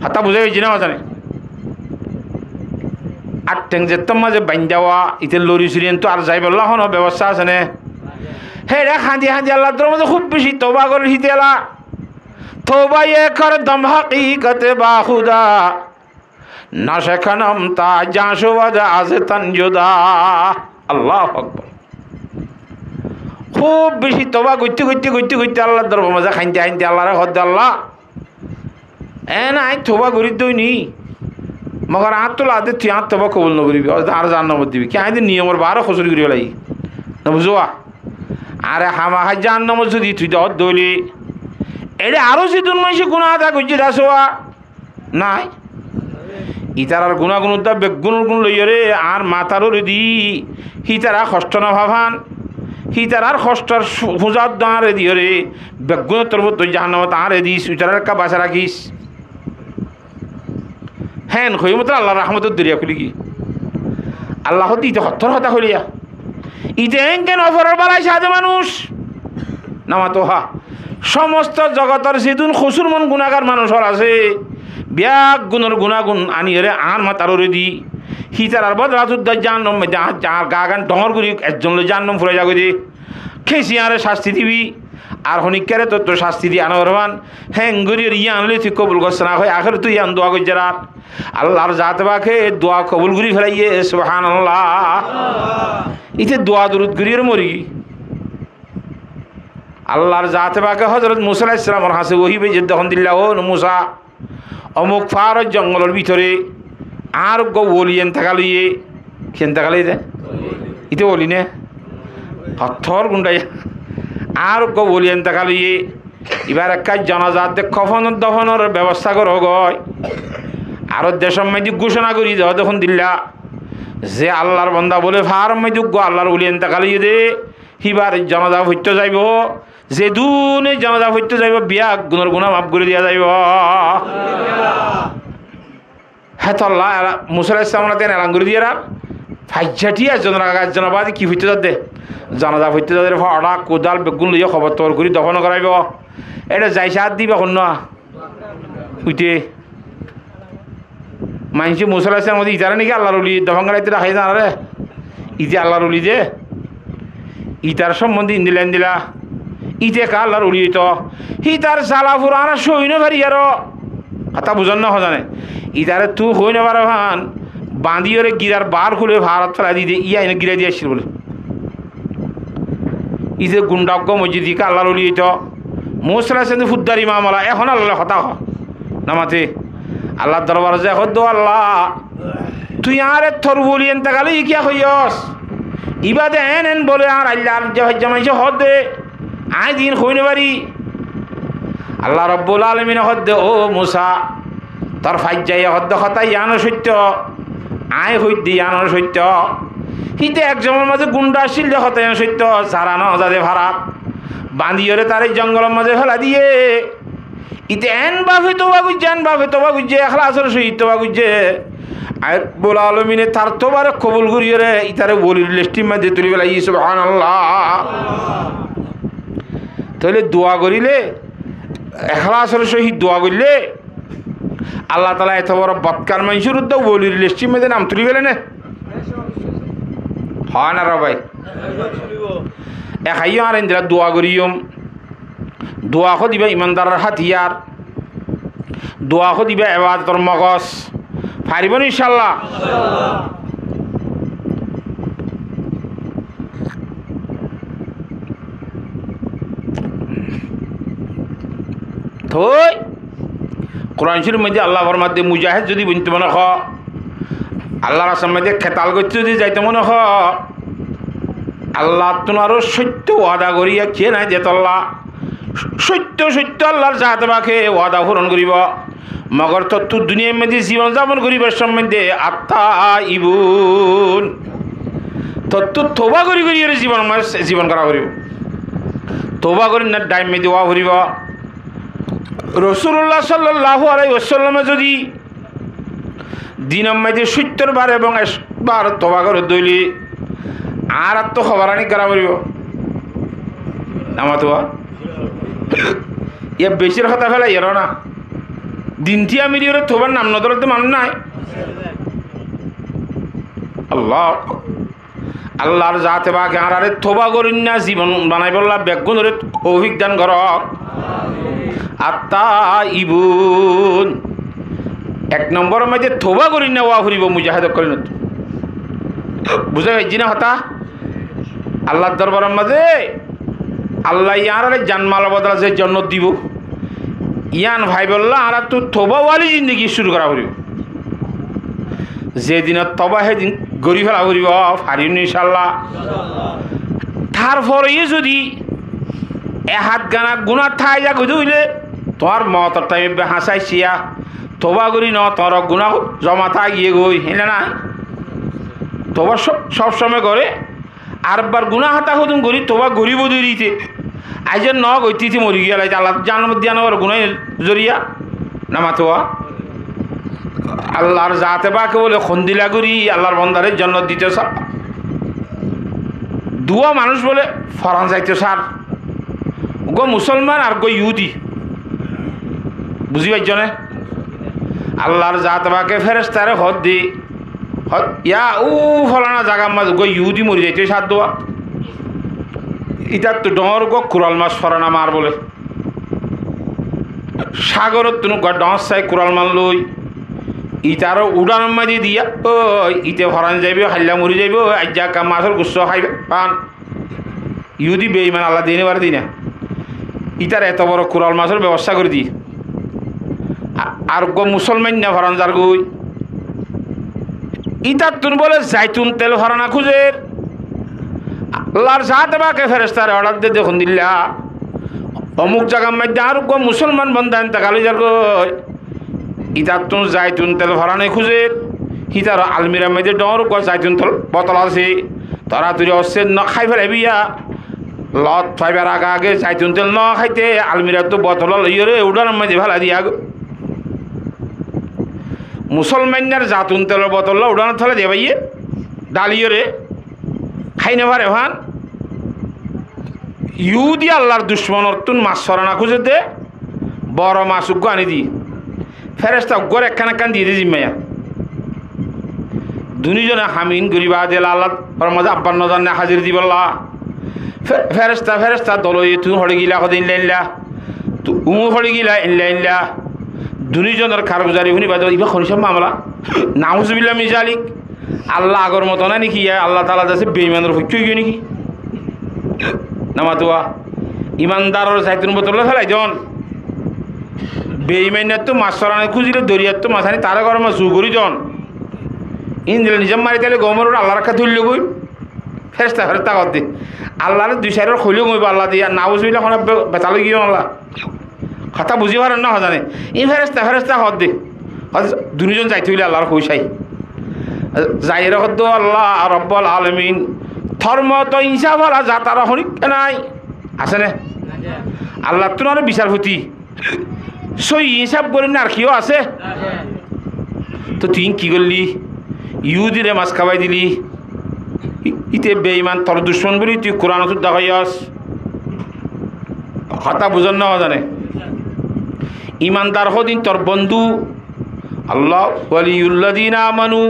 হাতা বুঝে গেছি না জানে আর ট্যাং যেতাম মাঝে বান যাওয়া ইতে লরি সিরিয়ান তো আর যাই বললা হন ব্যবস্থা আছে না হে রে খাঁদি খাঁদি আল্লাহ তোর মধ্যে খুব বেশি তোবা করে হিতেলা তোবা এ কর দম হাকিকতে বাহুদা না শেখানম তা জাঁশুবাদা আছে তঞ্জুদা আল্লাহ আকবার। খুব বেশি তোবা করতে করতে করতে করতে আল্লাহ দরবার মজা খাইতে খাইতে আল্লাহরে হদ আল্লাহ এ নাই তোবা করি দইনি মগর আঁত তোলা আদে তুই আঁত তোবা কবুল নকরিবি আর জান নম্বর দিবি কি আইতে নিয়মর বারো খসুরি করি লাগি না বুঝোয়া আরে হামা হাই জাহান্নাম যদি তুই দর দলি এটা আরো সিদুন মাইসে গুণা আদা করছি দাসোয়া নাই ইতার আর গুণাগুণ উদ্দা বেগুণর গুণ লইয় রে আর মাতারও রেদি হিতারা কষ্ট না ভাবান হিতার আর কষ্টর পূজার দাঁড়ে দিও রে বেগুণের তরফ তুই জাহান্নামত আরে দিস ইতার কা বাসা রাখিস হ্যাঁ হই মতো আল্লাহ রহমতের দরিয়া খুলি কি আল্লাহ দিতে হত্তর হতা হইয়া ইতে কেন অফরের বেলায় সাজে মানুষ নামাতো হা সমস্ত জগতের যেদিন খসুর মন গুণাগার মানুষের আছে ব্যাগ গুণের গুণাগুণ আনিয়ে আর মাতার দি হিতার আর বদরাতুদ্দার জাহান্নাম যার গা গান ডঙর করি একজন লো জাহান্নাম ফুরে যাগো যে খেসি আরে শাস্তি দিবি আর হনিকারে তোর শাস্তি দিয়ে আনবান হ্যাঁ গরির ইয়া আনলে তুই কবুল করছে না হয় আখের তুই আন দোয়া করছে রাত আল্লাহর জাতে বাকে দোয়া কবুল করি ফেলাইয়ে সুবহানাল্লাহ ইতে দোয়া দুরুদ করিয়ে মরি আল্লাহর জাতে বাকে হযরত মুসা আলাইহিস সালামের হাসে ওহিবে যে দহন দিল্লা ও মুসা অমুক ফারজ জঙ্গলের ভিতরে আর গো ওলিয়েন থাকা লইয়ে খেন থাকা লইয়ে ইতে বলি নে হথর গুন্ডাই আর গো ওলিয়েন থাকা লইয়ে এবার একটা জানাজাত কফন দফনের ব্যবস্থা করো গয় আর দেশের মধ্যে ঘোষণা করি দেওয়া তখন দিল্লা যে আল্লাহর বন্দা বলে ফার মধ্যে গো আল্লাহর ওলিয়েন থাকা লইয়ে দে হিবার জানাজা হইতে যাইব যে দুনে জানাজা হইতে যাইব বিয়া গুণের গুণা মাফ করে দিয়া যাইব হ্যাঁ তো আল্লাহ মুসা আলাইহিস সালাম তেন এলান করে দিয়ে ফাইজাটি একজনের বাদে কি হইতে যাতে জানাজা হইতে যাদের ফাড়া কোদাল বেগুন লইয়া খবর তবর করি দফন করাইব এটা যাই সাত দিবা কোন না উইতে মানসি মুসা আলাইহিস সালাম মধ্যে ইতারে নাকি আল্লাহর উলি দফন করাইতে রাখাই না রে ইতে আল্লাহর উলি যে ইতার সম্বন্ধে ইন্দিলা ইন্দিলা ইতে কা আল্লাহর উলি তো ইতার সালা ফুরানা সইন ভারি আর কথা বুঝন না জানে ইতারে তু হই না পারো ভান বাঁধিওরে গিরার বার খুলে ভারত ফেলা দিয়ে ইয়া এনে গিরা দিয়ে আসছিল বলে ইতে গুন্ডাজ্ঞ মসজিদি কা আল্লাহর উলি তো মুসলা সেন্দু ফুদ্দারি মামলা এখন আল্লাহ হতা হ নামাতে আল্লাহ দরবার যে হদ আল্লাহ তুই আর থর বলি এনতে গেলে ই কিয়া হইয়স ইবাদে এন এন বলে আর আল্লাহ জামাইছে হদ দে আই দিন হইনে পারি আল্লাহ রব্বুল আলামিন হদ দে ও মুসা তোর ফাইজাই হদ হতা ইয়ানো সত্য আই হইদি ইয়ানো সত্য হিতে একজনের মাঝে গুন্ডা আসছিল যে হতা ইয়ানো সত্য সারানো যাদে ভাড়াত বাঁধিওরে তার এই জঙ্গলের মাঝে ফেলা দিয়ে ইতে এন বাফে তোবা গুজে এখলা আসর সহিত তোবা গুজে আর বোলা আলমিনে তার তোবার কবুল করিয়ে রে ইতারে বলির লিস্টির মধ্যে তুলি বেলা ই সুবহানাল্লাহ তাহলে দোয়া করিলে এখলা আসর সহিত দোয়া করলে আল্লাহ তালা এত বড় বৎকার মানুষের উদ্যোগ বলির লিস্টির মধ্যে নাম তুলি বেলে নে হয় না ভাই একাইও আর ইন্দিরা দোয়া করিয়ম দোয়া খো দিবা ইমানদারের হাতিয়ার দোয়া খো দিবা এবাদতর মগজ পারিব না ইনশাআল্লাহ থই কোরআন শরীফের মধ্যে আল্লাহ ফরমাতে মুজাহিদ যদি বলতে মনে হ আল্লাহ রাসূলের মধ্যে খেতাল করতে যদি যাইতে মনে হ আল্লাহ তোমারও সত্য ওয়াদা করিয়া খেয়ে নাই যেতল্লা সত্য সত্য আল্লাহর জাহাতে বাকে ওয়াদা পূরণ করিব মগর তত্ত্ব দুনিয়ার মধ্যে জীবনযাপন করিবার সম্বন্ধে আত্মা ইবুন তত্ত্ব তোবা করি করি জীবন করা করিব তোবা করি না ডাইম মেদি ওয়া করিব রাসূলুল্লাহ সাল্লাল্লাহু আলাইহি ওয়াসাল্লামে যদি দিনের মধ্যে ৭০ বার এবং ১ বার তোবা করে দইলি আর তো খবরানি করা করিব আমার তো ইয়া বেশির কথা ফেলা এর না দিনটি আমি তোবার নাম নদরতে মানুষ নাই আল্লাহ আল্লাহর জাতে বা আরে তোবা করিন না জীবন বানাই বললা বেগুনের অভিজ্ঞান করক আত্মা ইবুন ১ নম্বরের মধ্যে তোবা করিন না ওয়া ফুরিব মুজাহিদ করিন বুঝা গেছি না হতা আল্লাহর দরবারের মাঝে আল্লাহ ইয়ার জানমাল বদলা যে জন্য দিব ইয়ান ভাই বললা আর তো তোবাওয়ালি জিন্দগি শুরু করা করিব যেদিন তবা সেদিন গড়ি ফেলা করিব ফারিব ইনশাআল্লাহ তারপরে যদি হাত গানা গুণা ঠাই যা হইলে তোমার মতর টাইমে হাসাইছিয়া তোবা করি ন তোর গুণা জমা থাক গিয়ে গই হেলে না তোবা সবসময় করে আরবার গুণা হাতা হতুন করি তোবা গরিব দরিতে আজ ন গইতিথি মরি গেল আল্লাহ জানার দিয়া নেওয়ার গুণাই জরিয়া নামা তোয়া আল্লাহর জাতে বাকে বলে খন্দিলা করি আল্লাহর বন্দারের জন্য দিতে সব দুয়া মানুষ বলে ফরান যাইতে সার গো মুসলমান আর গো ইহুদি বুঝি পাইছ না আল্লাহর জাত বাকে ফেরেশতারে হদ দি ইয়া ও ফলানা জায়গার মাঝে গো ইহুদি মরি যাইতে সার দোয়া ইটার তো ডর গো কুরাল মাছ ফরানা মার বলে সাগরত তুনু ডর চাই কুরাল মাল লই ইটারও উড়ান মাঝে দিয়া ও ইতে ফরান যাইব হাল্লা মরি যাইব আজ যা মাছের গুচ্ছ খাইবে পান ইহুদি বেইমান আল্লাহ দিনে বার দিনা ইটার এত বড় কুরাল মাছের ব্যবস্থা করে দি আর গো মুসলমান না ফরান যার গই ইটার তুন বলে জাইতুন তেল ফরানা খুঁজে আল্লাহর সাথে বাকে ফেরেশতারে অর্ডার দিয়ে দেখুন দিল্লা অমুক জায়গার মধ্যে আর গো মুসলমান বন্ধান তাকালি যার গই ইটার তুন জাইতুন তেল ফরানে খুঁজে হিতার আলমিরার মধ্যে ডর গো জাইতুন তেল বোতল আছে তাড়াতাড়ি অসে ন খাই ফেলাইবিয়া লত ফাইবার আগে আগে জাইতুন তেল ন খাইতে আলমিরার তো বোতল লইয়ে রে উড়ানোর মধ্যে ফেলা দিয়া মুসলমানের জাতুন তেলের বোতল উড়ানোর থলে দিয়ে ভাইয়ে ডালিয়ে রে খাই না পারে ভান ইহুদি আল্লাহর দুশ্মনর তুন মাছ সরানা খুঁজে দে বড় মাছ উগ্গ আনি দি ফেরেস্তা উগ্গর একখান একখান দিয়ে দিই মাইয়া দুজনে হামিন গরিবা দিল আল্লাহ মজা আব্বার নজর না হাজির দিবল্লা ফেরেস্তা ফেরেস্তা দলই তুই হড়ে গিলা হদিন লাইলা তু হড়ে গিলা ইনলা ইনলা দুজনের কারগুজারি শুনি বাদ ইবা খনিসব মামলা নাউজুবিল্লাহ মিজালিক আল্লাহ আগর মতো না নাকি আল্লাহ তালা যাচ্ছে বেইমানের হইতে গিয়ে নাকি নামাতুয়া ইমানদারের সাইতুন বোতল ফেলাই জন বেইমানের তো মাছ সরানো খুঁজিলে দরিয়ার তো মাছানি তারা ঘর মাছ করি জন ইন্দিলে নিজম মারি তাহলে গমর আল্লাহ রাখা ধরল গই ফেরেস্তা ফেরেস্তা কর দি আল্লাহর দুই সাইডের খৈলেও গইব আল্লাহ দিয়া নাউজুবিল্লাহ এখন বেতালে গিয়ে আল্লাহ কথা বুঝি পারেন না জানে ই ফেরেস্তা ফেরেস্তা হদ দে দুজন যাইতে হইলে আল্লাহর কইসাই যাইরে হদ্দ আল্লাহ রব্বুল আলামিন ধর্ম তো ইনসাফ আলা যা তারা হনি নাই আছে না আল্লাহ তোমার বিচারপতি সই হিসাব করেন আর কেউ আছে তো তুই কি করলি ইহুদিরে মাছ খাওয়াই দিলি ইতে বেঈমান তোর দুশ্মন বলি তুই কোরআন দেখাইয়াস কথা বুঝন না জানে ইমানদার হদিন তোর বন্ধু আল্লাহ ওয়ালিউল্লাযিনা আমানু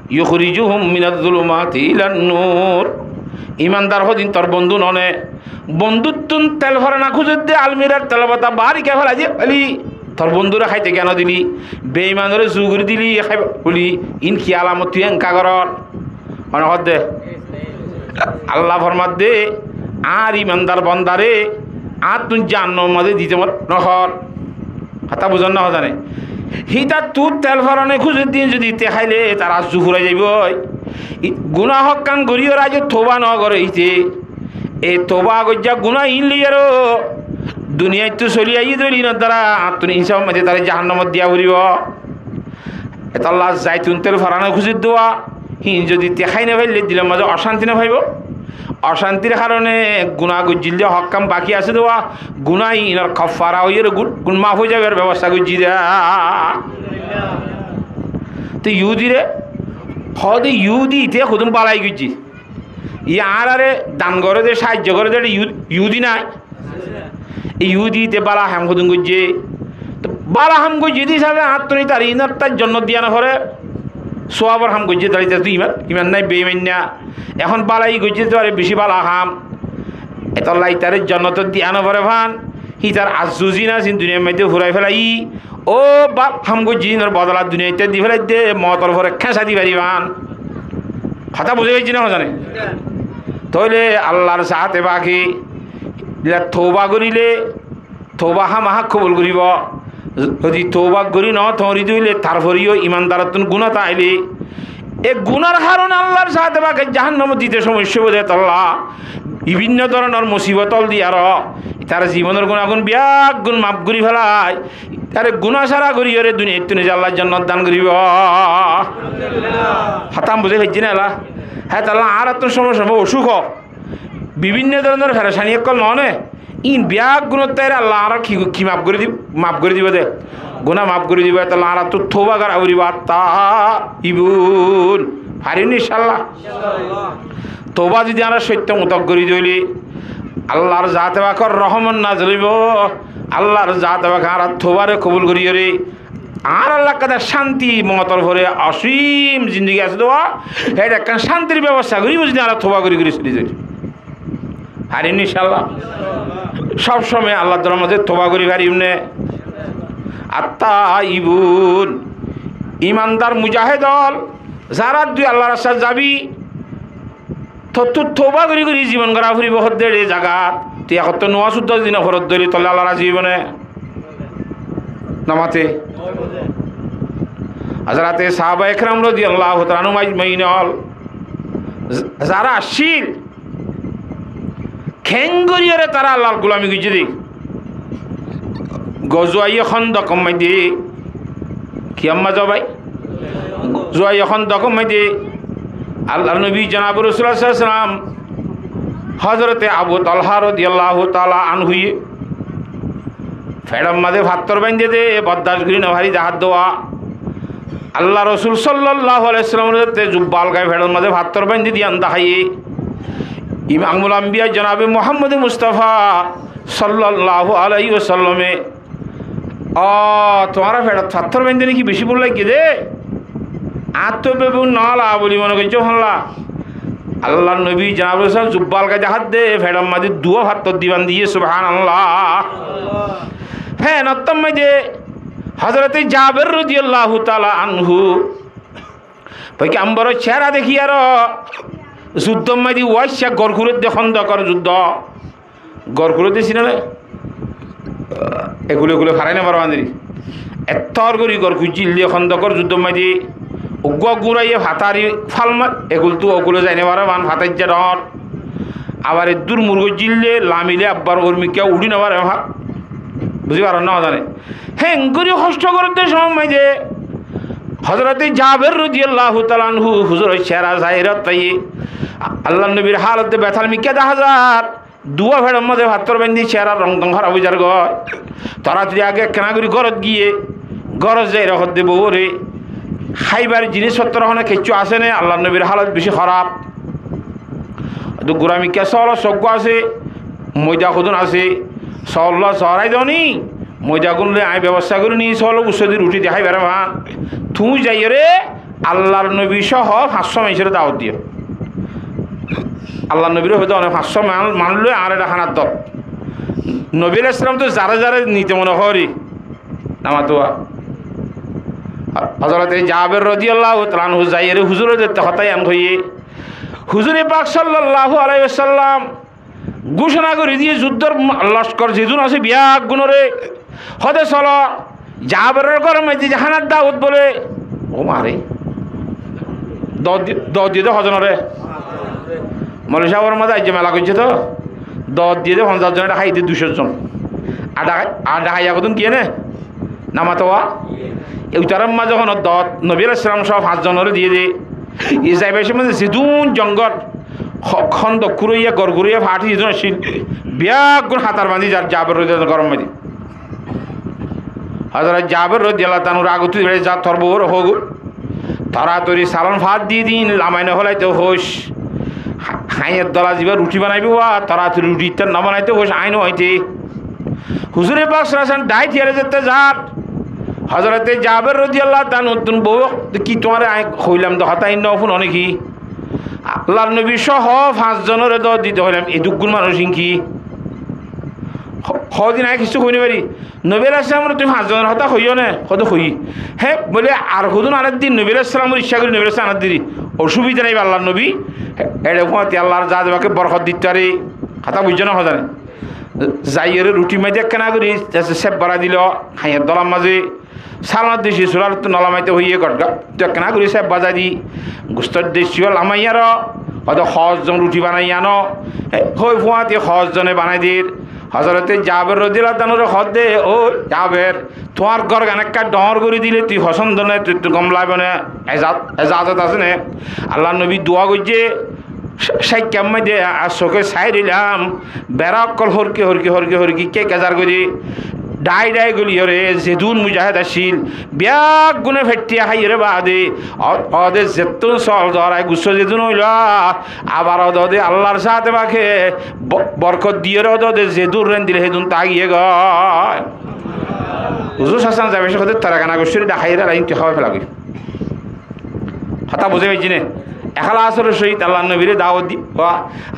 ইউখরিজুহুম মিনাজ-যুলুমাতি ইলান-নূর ইমানদার হদিন তোর বন্ধু ননে বন্ধুত্বন তেল ভরে না খুঁজে দে আলমিরার তেলবাতা বাড়ি কে ফেলা যে বলি তোর বন্ধুরা খাইতে কেন দিলি বেঈমানরে জুগুরি দিলি খাই বলি ইন কি আলামত তুই এঙ্কা করন অনহদ দে আল্লাহ ফরমাত দে আর ইমানদার বন্দারে আর তুই জান্নাতের মধ্যে দিতে নহর কথা বুঝন না জানে হিতা তোর তেল ভরানে খুঁজে দিন যদি তে খাইলে তার আজু ফুরাই যাইব গুণা হক কান গরিও রাজে থোবা ন করে ইতে এ তোবা গজ্জা গুণা ইনলি আরো দুনিয়ায় তো চলি আই ধরি না তারা তুমি হিসাব মাঝে তারা জাহান্নামত দিয়া ফুরিব এটা আল্লাহ জাইতুন তেল ভরানো খুঁজে দেওয়া হিন যদি তে খাই না ভাইলে দিলে মাঝে অশান্তি না ভাইব অশান্তির কারণে গুণা গুজিল যে হক কাম বাকি আছে দেওয়া গুণা ইনার খফারা হয়ে গুণ মাফ হয়ে যাবে ব্যবস্থা গুজি দেয়া তো ইউদিরে হদে ইউদি ইতে খুদুম পালাই গুজি ইয়ার আরে দান করে যে সাহায্য করে যে ইউদি নাই এই ইউদিতে বালা হাম খুদুম গুজি তো বালা হাম গুজি দিস হবে আত্মনি তার ইনার তার জন্য দিয়া না করে সোয়াবর হাম গুজি তার তুই ইমান নাই বেইমান না এখন বালাই গুজি তো আরে বেশি বালা হাম এত লাই তার জন্য তো দিয়া না পরে ভান হি তার আজুজি না সিন দুনিয়ার মধ্যে ঘুরাই ফেলাই ও বাপ হাম গুজি বদলা দুনিয়াতে দি ফেলাই দে মতর ভরে খেঁচা দি পারি ভান কথা বুঝে গেছি না জানে তাহলে আল্লাহর সাথে বাকি থৌবা করিলে থৌবা হামাহা কবুল করিব যদি তৌবা করি ন তরি দিলে তারপরেও ইমানদারতুন গুণা তাইলে এ গুনার কারণে আল্লাহর সাথে বাকে জাহান্নামে দিতে সমস্যা বোঝে আল্লাহ বিভিন্ন ধরনের মুসিবতল দিয়ার তার জীবনের গুণাগুণ বিয়াক গুণ মাফ করি ফেলায় তারে গুণা সারা করি ওরে দুনিয়া তুনে আল্লাহর জান্নাত দান করিব হাতাম বুঝে ফেলছি না এলা হ্যাঁ তাহলে আর এত সমস্যা অসুখ বিভিন্ন ধরনের ফেরেশানি একল ননে ইন বিয়াক গুণত্বের আল্লাহ আর কি মাফ করে দিব দে গুণা মাফ করে দিব তাহলে আর তো থোবা করা করিব তা ইবুন পারিনি ইনশাল্লাহ তোবা যদি আমরা সত্য মতক করি দিলি আল্লাহর জাতে বাকর রহমান না জ্বলিব আল্লাহর জাতে বাক আর থোবারে কবুল করি রে আর আল্লাহ কাদের শান্তি মতর ভরে অসীম জিন্দগি আছে দেওয়া এটা একটা শান্তির ব্যবস্থা করি যদি আর থোবা করি চলি যাই পারিনি ইনশাল্লাহ সবসময় আল্লাহ তাআলার মধ্যে তোবা করি পারিম নে আত্তা ইবুন ইমানদার মুজাহিদল যারা তুই আল্লাহর রাস্তায় যাবি তো তোবা করি জীবন করা ফুরিব হদ্দের এই জায়গাত তুই এখন তো নোয়া শুদ্ধ দিন ঘরত ধরি তলে আল্লাহর জীবনে নামাতে হযরতে সাহাবা একরাম রাদিয়াল্লাহু তাআলা আনহুম আজমাইন যারা আসিল খেঙ্গরিয়ারে তারা আল্লাহর গোলামি করছে দেখ গজওয়াই খন্দক মাইদে কি আম্মা যাও ভাই গজওয়াই খন্দক মাইদে আল্লাহর নবী জনাব রাসূলুল্লাহ সাল্লাল্লাহু আলাইহি ওয়াসাল্লাম হযরতে আবু তালহা রাদিয়াল্লাহু তাআলা আনহু ফেড়ম মাঝে ভাত্তর বাইন্দে দে বদাস গরি নভারি জাহাদ দেওয়া আল্লাহ রাসূল সাল্লাল্লাহু আলাইহি ওয়াসাল্লামের জুব্বাল গায়ে ফেড়ম মাঝে ভাত্তর বাইন্দে দিয়ে আন্দা খাইয়ে ইমামুল আম্বিয়া জনাবে মোহাম্মদ মুস্তাফা সাল্লাল্লাহু আলাইহি ওয়াসাল্লামে তোমারা ফেড়া পাথর বেঁধে নাকি বেশি বললাই কি দে আত্মবেবু নলা বলি মনে করছো হল্লা আল্লাহ নবী জনাব সাহেব জুব্বাল গায়ে হাত দে ফেড়াম মাঝে দুয়া ভাত্তর দিবান দিয়ে সুবহানাল্লাহ হ্যাঁ নত্তম মাঝে হযরতে জাবের রাদিয়াল্লাহু তাআলা আনহু পয়কি আম্বর চেহারা দেখি আর যুদ্ধ মাঝে ওয়াইসা গড়খুরের দে খন্দকর যুদ্ধ গড়খুরের দিছি না এগুলো ফারাই না পারো আন্দি এত্তর করি গড়খুর জিল্লি খন্দকর যুদ্ধ মাঝে উগ্র গুড়াইয়ে ভাতারি ফালমার এগুলো তো ওগুলো যাই না পারো মান ভাতার যা ডর আবার এ দূর মুরগ জিল্লে লামিলে আব্বার উর্মিকা উড়ি না পারে ভাত বুঝি পারো না জানে হ্যাঁ করি কষ্ট করতে সময় মাঝে হযরতে জাবের রাদিয়াল্লাহু তাআলা আনহু হুজুর চেহারা জাহিরত তাই আল্লাহ নবীর হালতে ব্যথাল মিকা 10,000 দুয়া ভেড়ের মধ্যে ভাত্তর বেঁধি চেহারা রং খারাপ হয়ে যার গয় তাড়াতাড়ি আগে কেনাগুড়ি গরত গিয়ে গরজ যাই রহত দেবো রে খাইবার জিনিসপত্র ওখানে কিচ্ছু আসে না আল্লাহ নবীর হালত বেশি খারাপ তো গোড়ামিকা সল সজ্ঞ আছে ময়দা খুদন আছে সল সরাই দনি ময়দা গুনলে আমি ব্যবস্থা করি নি সল উৎসদি রুটি দেখাই বেড়া ভান তুই যাই রে আল্লাহর নবী সহ 500 মানুষের দাওয়াত দিও আল্লাহ নবীর হয়তো অনেক 500 মানলে আর এটা খানার দল নবী আলাইহিস সালাম তো যারা যারা নিতে মনে করি নামাতোয়া হযরতে জাবের রাদিয়াল্লাহু তাআলা আনহু যাইরে হুজুরের দেখতে হতাই আন হইয়ে হুজুরে পাক সাল্লাল্লাহু আলাইহি ওয়াসাল্লাম ঘোষণা করে দিয়ে যুদ্ধের লস্কর যেদিন আছে বিয়াক গুণরে হতে চলো জাবেরের গরমে যে জাহানার দাউদ বলে ও মারে দশ দিয়ে হজনরে মৌলী সাহেবের মধ্যে আজ মেলা করছে তো 10 দিয়ে 50 জন খাই দিয়ে 200 জন আডা খাইয়া কতন কি নে নামাতোয়া এইটার মা যখন নবী আলাইহিস সালাম সহ 5 জনের দিয়ে দে এই যাইবে মধ্যে যেদুন জঙ্গল খন্দ কুড়াইয়া গড়গুড়িয়া ফাটি যেদিন আসিল বিয়াক গুণ হাতার বাঁধি যার জাবের রাদিয়াল্লাহু গরম বাঁধি হযরত জাবের রাদিয়াল্লাহু তাআলা আগত যা থরবর হোক তাড়াতাড়ি সালান ভাত দিয়ে দিন লামাইনে হলাইতে হোস হাইয়ের দলা যাবা রুটি বানাইবি বা তাড়াতাড়ি রুটিটা না বানাইতে হোস আইনও হইতে হুজুরে পাক সাল্লাল্লাহু আলাইহি ওয়াসাল্লাম ডাই থিয়ারে যেতে যার হযরতে জাবের রাদিয়াল্লাহু তাআলা নতুন বউ কি তোমার হইলাম তো হতাই নফুন অনেকি আল্লাহর নবী সহ 5 জনের দর দিতে হইলাম এই দুগুণ মানুষ কি হদিন আয় কিছু কইনি পারি নবী আলাইহিস সালাম তুমি 5 জনের হতা হইও না কত হই হ্যাঁ বলে আর হুদুন আনার দিন নবী আলাইহিস সালামের ইচ্ছা করি নবী আলাইহিস সালাম দিদি অসুবিধা নাই আল্লাহর নবী এড়ে ফতে আল্লাহর যা দেবাকে বরকত দিতে পারে কথা বুঝছো না হজানে যাইয়ের রুটি মাইতে কেনা করি সেব বাড়া দিল হাইয়ের দলার মাঝে সালার দেশি সুরার তো নলামাইতে হইয়ে গটগা কেনা করি সেব বাজা দি গুস্তর দেশি লামাইয়ার হয়তো হজজন রুটি বানাই আনো হই ফুয়াতে হজজনে বানাই দির হজরতে জাবের রাদিয়াল্লাহু তাআলার হদ দে ও জাবের তোমার ঘর গানেকা ডর করে দিলে তুই পছন্দ না তুই কম লাগবে না এজাজত আছে না আল্লাহ নবী দোয়া করছে সেই কেমন দে আর চোখে চাই দিলাম বেড়া অকল হরকি হরকি হরকি হরকি কে কেজার করি ডাই ডাই গলি রে যেদুন মুজাহিদ আসিল ব্যাগ গুনে ফেটিয়া খাই রে বাদে অদে যেতুন চল ধরাই গুছ যেদুন হইল আবার অদে আল্লাহর সাথে বাকে বরকত দিয়ে রে অদে যেদুন রেন দিলে সেদুন তাগিয়ে গয় হুজুর হাসান যাবে সে তারা গানা গোষ্ঠী দেখাই রে লাইন খাওয়া ফেলাবি হতা বুঝে পাইছি নে এখালা আসরের সহিত আল্লাহ নবীরে দাওয়াত দি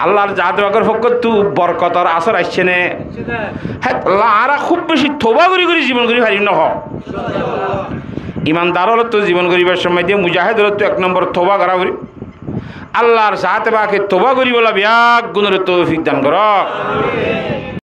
আল্লাহর জাদবাকর পক্ষ তু বরকতর আসর আসছে নে হ্যাঁ আর খুব বেশি থোবা করি করে জীবন করি পারি নহ ইমানদার হলো তো জীবন করিবার সময় দিয়ে মুজাহিদ হলো তো 1 নম্বর থোবা করা করি আল্লাহর সাথে বাকে তোবা করি বলা ব্যাগ গুণের তৌফিক দান কর।